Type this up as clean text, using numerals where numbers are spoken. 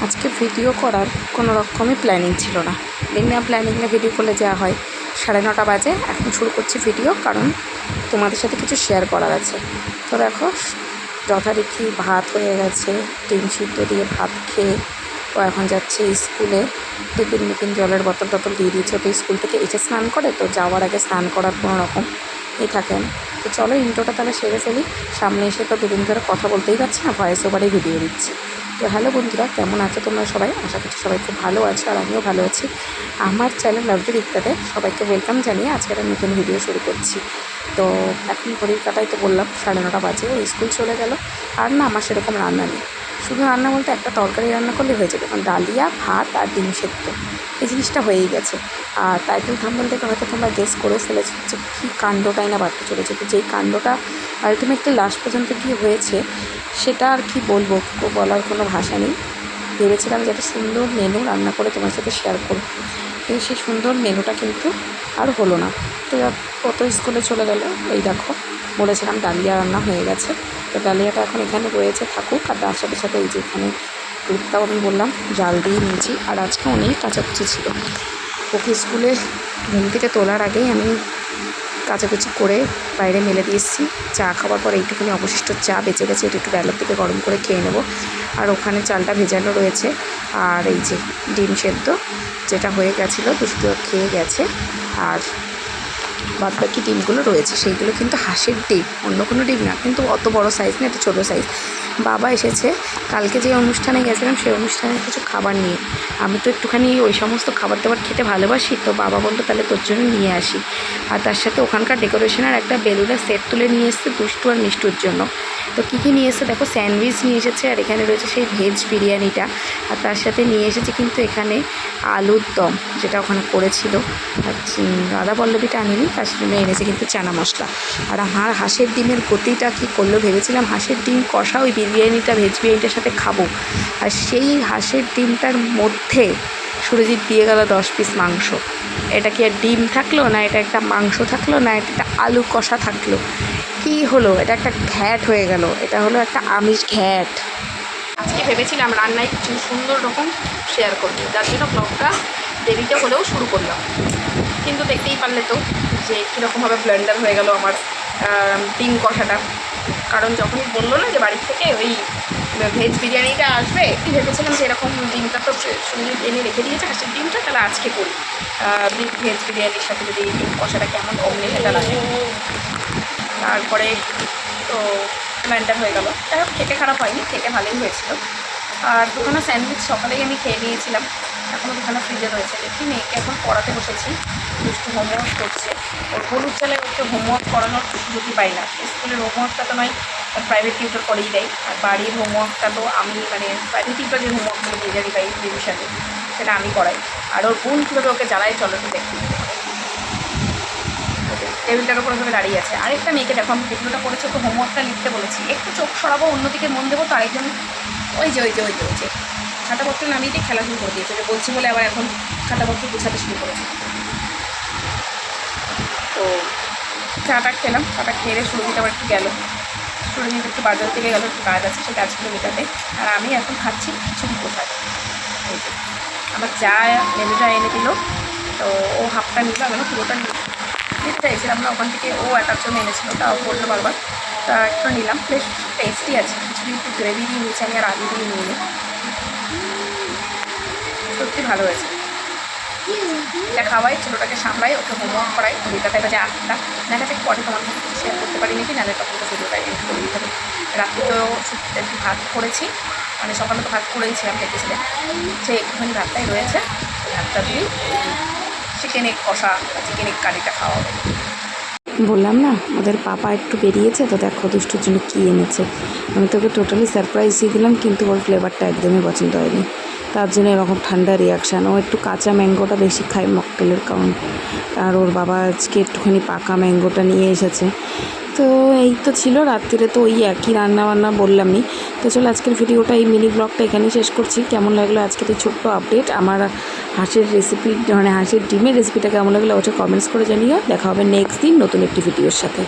আজকে ভিডিও করার কোনো রকমই প্ল্যানিং ছিল না। বিনা প্ল্যানিংয়ে ভিডিও করলে যা হয়। 9:30 বাজে, এখন শুরু করছি ভিডিও, কারণ তোমাদের সাথে কিছু শেয়ার করার আছে। তো দেখো, যথারীতি ভাত হয়ে গেছে, ডিম সিদ্ধ দিয়ে ভাত খেয়ে ও এখন যাচ্ছে স্কুলে। টিফিন জলের বোতল দিয়ে দিয়েছে। তো স্কুল থেকে এসে স্নান করে, তো যাওয়ার আগে স্নান করার কোনো রকম থাকেন। তো চলো ইন্ট্রোটা তাহলে সেরে ফেলি। সামনে এসে তো দুদিন ধরে কথা বলতেই পারছি না, ভয়েস ওভারে ভিডিও দিচ্ছি। তো হ্যালো বন্ধুরা, কেমন আছো তোমরা সবাই? আশা করছি সবাই খুব ভালো আছো, আর আমিও ভালো আছি। আমার চ্যানেল লাভলি রিক্তাতে সবাইকে ওয়েলকাম জানিয়ে আজকে একটা নতুন ভিডিও শুরু করছি। তো এখন ঘড়ির কাটাই তো বললাম 9:30 বাজে, ও স্কুল চলে গেল। আর না, আমার সেরকম রান্না নেই। শুধু রান্না বলতে একটা তরকারি রান্না করলে হয়ে যাবে, কারণ ডালিয়া, ভাত আর ডিম সেদ্ধ এই জিনিসটা হয়েই গেছে। আর টাইটেল থাম্বনেল থেকে হয়তো তোমরা গেস করেও ফেলেছো যে কী কাণ্ডটাই না বাড়তে চলেছে। তো যেই কাণ্ডটা আলটিমেটলি লাস্ট পর্যন্ত কী হয়েছে সেটা আর কি বলবো, বলার কোনো ভাষা নেই। ভেবেছিলাম যে একটা সুন্দর মেনু রান্না করে তোমার সাথে শেয়ার করবো, কিন্তু সেই সুন্দর মেনুটা কিন্তু আর হলো না। তো কত স্কুলে চলে গেল। এই দেখো, বলেছিলাম ডালিয়া রান্না হয়ে গেছে। তো ডালিয়াটা এখন এখানে রয়েছে, থাকুক। আর তার সাথে সাথে এই যে এখানে দুধটাও আমি বললাম জাল দিয়ে নিয়েছি। আর আজকে অনেক কাচাকুচি ছিল। ওকে স্কুলে ঘুম থেকে তোলার আগেই আমি কাচাকুচি করে বাইরে মেলে দিয়ে এসেছি। চা খাওয়ার পর এইটুকুনি অবশিষ্ট চা বেঁচে গেছে, এটা একটু বেলার থেকে গরম করে খেয়ে নেব। আর ওখানে চালটা ভেজানো রয়েছে। আর এই যে ডিম সেদ্ধ যেটা হয়ে গেছিলো, দুষ্টু খেয়ে গেছে। আর বাদবাকি ডিমগুলো রয়েছে, সেইগুলো কিন্তু হাঁসের ডিম, অন্য কোনো ডিম না, কিন্তু অত বড় সাইজ না, একটু ছোটো সাইজ। বাবা এসেছে কালকে যে অনুষ্ঠানে গেছিলাম, সেই অনুষ্ঠানের কিছু খাবার নিয়ে। আমি তো একটুখানি ওই সমস্ত খাবার দাবার খেতে ভালোবাসি, তো বাবা বললো তাহলে তোর জন্য নিয়ে আসি। আর তার সাথে ওখানকার ডেকোরেশনের একটা বেলুনের সেট তুলে নিয়ে এসেছে দুষ্টু আর মিষ্টুর জন্য। তো কী কী নিয়ে এসেছে দেখো, স্যান্ডউইচ নিয়ে এসেছে, আর এখানে রয়েছে সেই ভেজ বিরিয়ানিটা। আর তার সাথে নিয়ে এসেছে কিন্তু এখানে আলুর দম, যেটা ওখানে করেছিল। আর রাধা পল্লবীটা আনিনি, তার জন্য এনেছে কিন্তু চানা মশলা। আর আমার হাঁসের ডিমের গতিটা কী করলো, ভেবেছিলাম হাঁসের ডিম কষা ওই বিরিয়ানিটা, ভেজ বিরিয়ানিটার সাথে খাবো। আর সেই হাঁসের ডিমটার মধ্যে সুরজিৎ দিয়ে গেল 10 পিস মাংস। এটা কি আর ডিম থাকলো না, এটা একটা মাংস থাকলো না, এটা একটা আলু কষা থাকলো? কি হলো? এটা একটা ঘ্যাট হয়ে গেল, এটা হলো একটা আমিষ ঘ্যাট। আজকে ভেবেছিলাম রান্নায় কিছু সুন্দর রকম শেয়ার করবো, যার জন্য ব্লগটা দেরিতে হলেও শুরু করলাম। কিন্তু দেখতেই পারলে তো যে কীরকমভাবে ব্লেন্ডার হয়ে গেল আমার ডিম কষাটা। কারণ যখনই বললো না যে বাড়ির থেকে ওই ভেজ বিরিয়ানিটা আসবে, ভেবেছিলাম যে এরকম ডিমটা তো সুন্দর এনে রেখে দিয়েছে হাঁসের ডিমটা, তাহলে আজকে করি ভেজ বিরিয়ানির সাথে যদি ডিম কষাটা কেমন কম্বিনেশনটা লাগে। তারপরে তো ব্লেন্ডার হয়ে গেল। যাই হোক, খেতে খারাপ হয়নি, খেতে ভালোই হয়েছিল। আর দুখানা স্যান্ডউইচ সকালেই আমি খেয়ে নিয়েছিলাম, এখনও দুখানা ফ্রিজে রয়েছে। দেখি মেয়েকে এখন পড়াতে বসেছি, দুষ্টু হোমওয়ার্ক করছে। ওর হলুদ চালে ওকে হোমওয়ার্ক করানোর সুযোগই পাই না। স্কুলের হোমওয়ার্কটা তো নয়, প্রাইভেট টিউটর করেই দেয়। আর বাড়ির হোমওয়ার্কটা তো আমি প্রাইভেট টিউটর যে হোমওয়ার্কগুলো বুঝারি পাই রিভিশনে, সেটা আমি করাই। আর ওর বোন কীভাবে ওকে জ্বালাই, চলো একটু দেখি। টেবিলটার উপর ওভাবে দাঁড়িয়ে আছে। আরেকটা মেয়েকে দেখো, আমি যেগুলোটা করেছি ওকে হোমওয়ার্কটা লিখতে বলেছি, একটু চোখ সরাবো অন্যদিকে মন দেবো, তো আরেকজন ওই যে খাতাপত্র নামিয়ে দিয়ে খেলা শুরু করে দিয়েছে। ওটা বলছি বলে আবার এখন খাতাপত্র গুছাতে শুরু করেছে। তো চাটা খেলাম, চাটা খেয়ে সুরজিৎ আবার একটু গেলো, সুরজিৎ একটু বাজার থেকে গেলো, একটু কাজ আছে, সেই কাজগুলো মেটাতে। আর আমি এখন খাচ্ছি খিচুড়ি প্রসাদ। এই যে আমার যা মেনুটা এনে দিল, তো ও হাফটা নিল, আমি পুরোটা নিতে চাইছিলাম না ওখান থেকে, ও একার জন্য এনেছিল, তাও বললো বারবার। তা একটু নিলাম, বেশ টেস্টি আছে। খিচুড়ি একটু গ্রেভি দিয়ে নিয়েছি আমি, আর আলু দিয়ে নিয়ে নিই, সত্যি ভালো হয়েছে। এটা খাওয়াই, ছোটোটাকে সামলাই, ওকে হোমওয়ার্ক করাই। ঘড়িটাতে বাজে 8টা। দেখা যাক পরে তোমার সাথে কিছু শেয়ার করতে পারি নাকি, নাহলে তখন তো ভিডিওটা এডিট করে দিতে হবে। রাত্রে তো একটু ভাত করেছি, সকালে তো ভাত করেইছিলাম, দেখেছিলেন। সেই একটুখানি ভাতটাই রয়েছে, ভাতটা দিয়ে চিকেন এগ কষা, চিকেন এগ কারিটা খাওয়া হবে। বললাম না, ওদের পাপা একটু বেরিয়েছে, তো দেখো দুষ্টুর জন্য কী এনেছে। আমি তোকে টোটালি সারপ্রাইজ দিয়ে দিলাম, কিন্তু ওর ফ্লেভারটা একদমই পছন্দ হয়নি, তার জন্য এরকম ঠান্ডা রিয়াকশান। ও একটু কাঁচা ম্যাঙ্গোটা বেশি খায় মকটেলের কারণ। আর ওর বাবা আজকে একটুখানি পাকা ম্যাঙ্গোটা নিয়ে এসেছে। তো এই তো ছিল রাত্রিরে, তো ওই একই রান্নাবান্না বললামই। তো চলো আজকের ভিডিওটা, এই মিনি ব্লগটা এখানেই শেষ করছি। কেমন লাগলো আজকের এই ছোট্ট আপডেট, আমার হাঁসের রেসিপি হাঁসের ডিমের রেসিপিটা কেমন লাগলো ওটা কমেন্টস করে জানিও। দেখা হবে নেক্সট দিন নতুন একটি ভিডিওর সাথে।